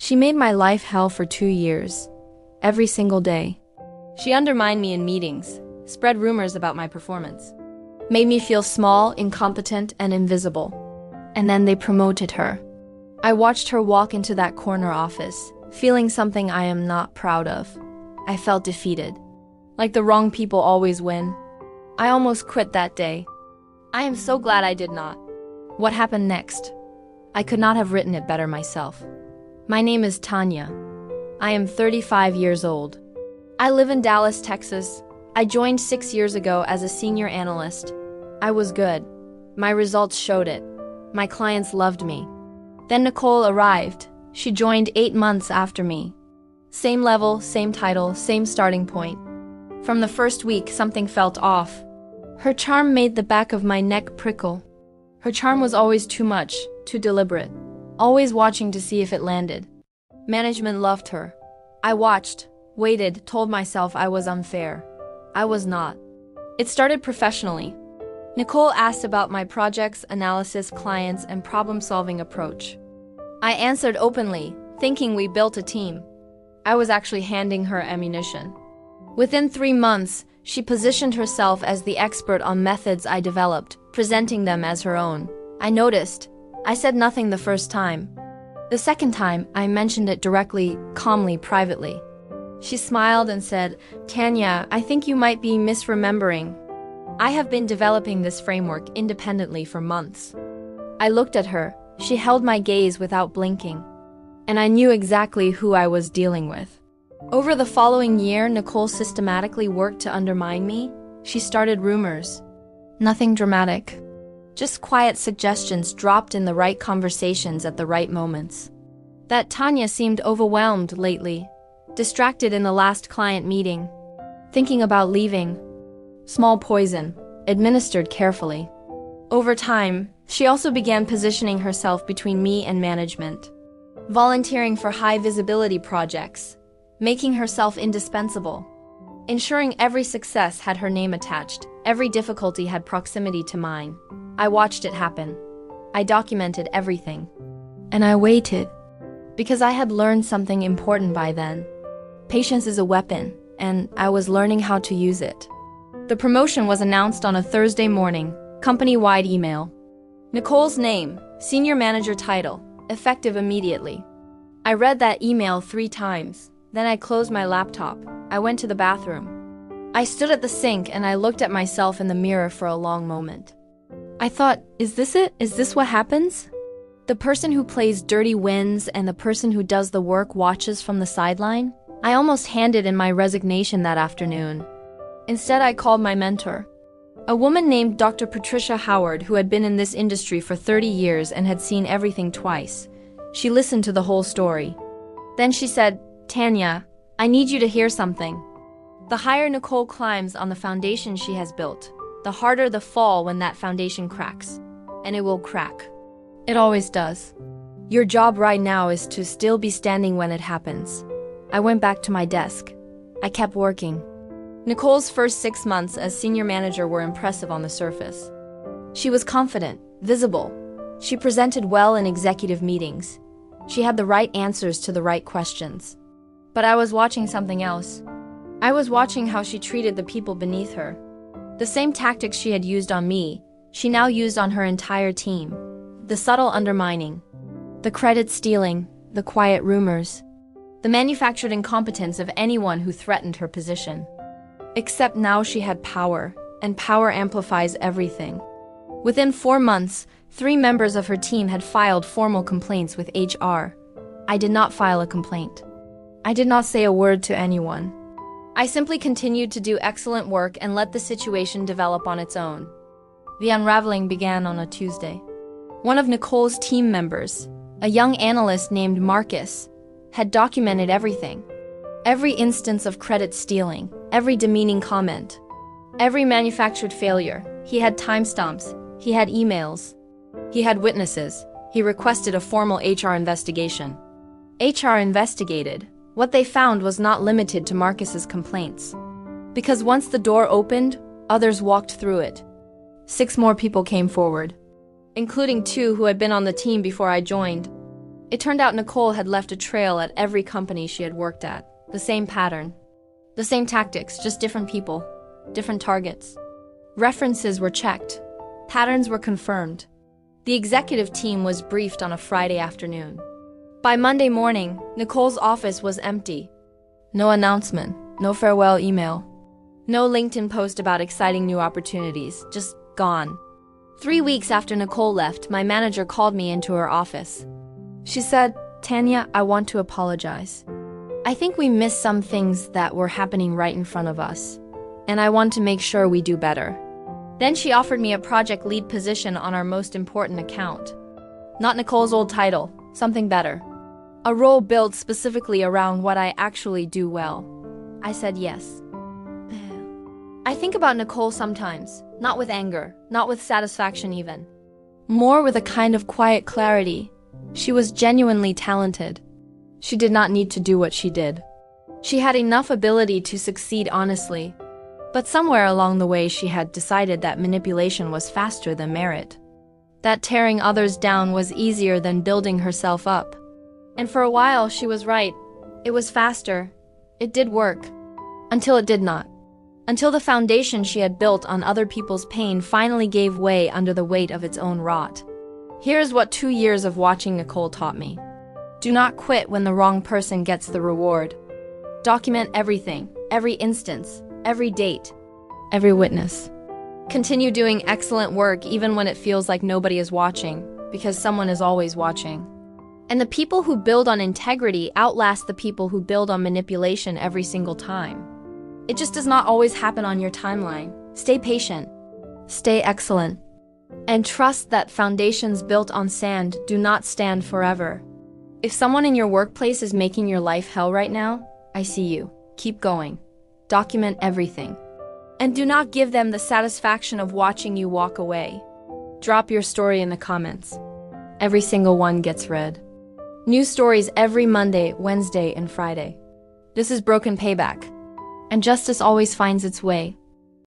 She made my life hell for 2 years. Every single day. She undermined me in meetings, spread rumors about my performance, made me feel small, incompetent, and invisible. And then they promoted her. I watched her walk into that corner office, feeling something I am not proud of. I felt defeated. Like the wrong people always win. I almost quit that day. I am so glad I did not. What happened next? I could not have written it better myself. My name is Tanya. I am 35 years old. I live in Dallas, Texas. I joined 6 years ago as a senior analyst. I was good. My results showed it. My clients loved me. Then Nicole arrived. She joined 8 months after me. Same level, same title, same starting point. From the first week, something felt off. Her charm made the back of my neck prickle. Her charm was always too much, too deliberate, always watching to see if it landed. Management loved her. I watched, waited, told myself I was unfair. I was not. It started professionally. Nicole asked about my projects, analysis, clients, and problem-solving approach. I answered openly, thinking we built a team. I was actually handing her ammunition. Within 3 months, she positioned herself as the expert on methods I developed, presenting them as her own. I noticed. I said nothing the first time. The second time, I mentioned it directly, calmly, privately. She smiled and said, "Tanya, I think you might be misremembering. I have been developing this framework independently for months." I looked at her. She held my gaze without blinking. And I knew exactly who I was dealing with. Over the following year, Nicole systematically worked to undermine me. She started rumors. Nothing dramatic. Just quiet suggestions dropped in the right conversations at the right moments. That Tanya seemed overwhelmed lately, distracted in the last client meeting, thinking about leaving. Small poison, administered carefully. Over time, she also began positioning herself between me and management, volunteering for high-visibility projects, making herself indispensable, ensuring every success had her name attached, every difficulty had proximity to mine. I watched it happen. I documented everything. And I waited, because I had learned something important by then. Patience is a weapon, and I was learning how to use it. The promotion was announced on a Thursday morning, company-wide email. Nicole's name, senior manager title, effective immediately. I read that email 3 times. Then I closed my laptop. I went to the bathroom. I stood at the sink and I looked at myself in the mirror for a long moment. I thought, is this it? Is this what happens? The person who plays dirty wins and the person who does the work watches from the sideline? I almost handed in my resignation that afternoon. Instead, I called my mentor, a woman named Dr. Patricia Howard, who had been in this industry for 30 years and had seen everything twice. She listened to the whole story. Then she said, "Tanya, I need you to hear something. The higher Nicole climbs on the foundation she has built, the harder the fall when that foundation cracks. And it will crack. It always does. Your job right now is to still be standing when it happens." I went back to my desk. I kept working. Nicole's first 6 months as senior manager were impressive on the surface. She was confident, visible. She presented well in executive meetings. She had the right answers to the right questions. But I was watching something else. I was watching how she treated the people beneath her. The same tactics she had used on me, she now used on her entire team. The subtle undermining, the credit stealing, the quiet rumors, the manufactured incompetence of anyone who threatened her position. Except now she had power, and power amplifies everything. Within 4 months, 3 members of her team had filed formal complaints with HR. I did not file a complaint. I did not say a word to anyone. I simply continued to do excellent work and let the situation develop on its own. The unraveling began on a Tuesday. One of Nicole's team members, a young analyst named Marcus, had documented everything. Every instance of credit stealing, every demeaning comment, every manufactured failure. He had timestamps, he had emails, he had witnesses. He requested a formal HR investigation. HR investigated. What they found was not limited to Marcus's complaints. Because once the door opened, others walked through it. 6 more people came forward, including 2 who had been on the team before I joined. It turned out Nicole had left a trail at every company she had worked at. The same pattern. The same tactics, just different people. Different targets. References were checked. Patterns were confirmed. The executive team was briefed on a Friday afternoon. By Monday morning, Nicole's office was empty. No announcement, no farewell email, no LinkedIn post about exciting new opportunities, just gone. 3 weeks after Nicole left, my manager called me into her office. She said, "Tanya, I want to apologize. I think we missed some things that were happening right in front of us, and I want to make sure we do better." Then she offered me a project lead position on our most important account. Not Nicole's old title, something better. A role built specifically around what I actually do well. I said yes. I think about Nicole sometimes, not with anger, not with satisfaction even. More with a kind of quiet clarity. She was genuinely talented. She did not need to do what she did. She had enough ability to succeed honestly. But somewhere along the way she had decided that manipulation was faster than merit. That tearing others down was easier than building herself up. And for a while she was right. It was faster. It did work. Until it did not. Until the foundation she had built on other people's pain finally gave way under the weight of its own rot. Here's what 2 years of watching Nicole taught me. Do not quit when the wrong person gets the reward. Document everything, every instance, every date, every witness. Continue doing excellent work even when it feels like nobody is watching, because someone is always watching. And the people who build on integrity outlast the people who build on manipulation every single time. It just does not always happen on your timeline. Stay patient. Stay excellent. And trust that foundations built on sand do not stand forever. If someone in your workplace is making your life hell right now, I see you. Keep going. Document everything. And do not give them the satisfaction of watching you walk away. Drop your story in the comments. Every single one gets read. New stories every Monday, Wednesday, and Friday. This is Broken Payback. And justice always finds its way.